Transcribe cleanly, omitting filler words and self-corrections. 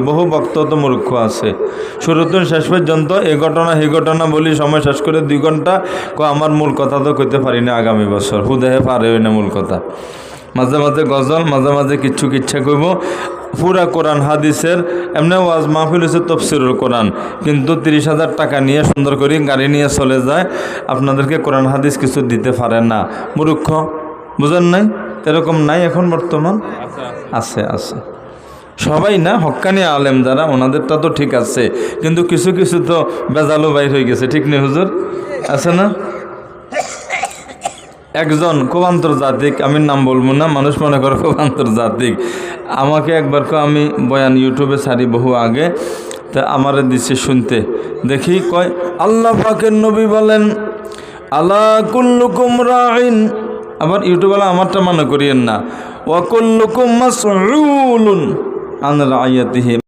বহু ভক্ত তো মূর্খ আছে, শুরুতে শেষ পর্যন্ত এই ঘটনা সেই ঘটনা বলি সময় শেষ করে 2 ঘন্টা আমার মূল কথা তো কইতে পারি না। আগামী বছর হুদেহে পারে না মূল কথা, মাঝে মাঝে গজল, মাঝে মাঝে কিচ্ছু কিচ্ছা কইব। পুরা কোরআন হাদিসের এমনি ওয়াজ মাহফিল হচ্ছে তফসিরুল কোরআন, কিন্তু 30,000 টাকা নিয়ে সুন্দর করে গাড়ি নিয়ে চলে যায়, আপনাদেরকে কোরআন হাদিস কিছু দিতে পারে না। মূর্খ, বুঝেন নাই? এরকম নাই এখন বর্তমান? আছে আছে, সবাই না, হক্কানি আলেম যারা ওনাদেরটা তো ঠিক আছে, কিন্তু কিছু কিছু তো বেজালো বাইর হয়ে গেছে, ঠিক নেই হুজুর? আছে না? একজন খুব আন্তর্জাতিক, আমি নাম বলবো না, মানুষ মনে করে খুব আন্তর্জাতিক, আমাকে একবার আমি বয়ান ইউটিউবে ছাড়ি বহু আগে, তা আমারে দিচ্ছে শুনতে, দেখি কয় আল্লাহ পাকের নবী বলেন আলা কুল্লুকুম রাইন, আবার ইউটিউবওয়ালা আমারটা মনে করিয়েন না, ওয়া কুল্লুকুম মাসউলুন আন রাইয়াতিহি।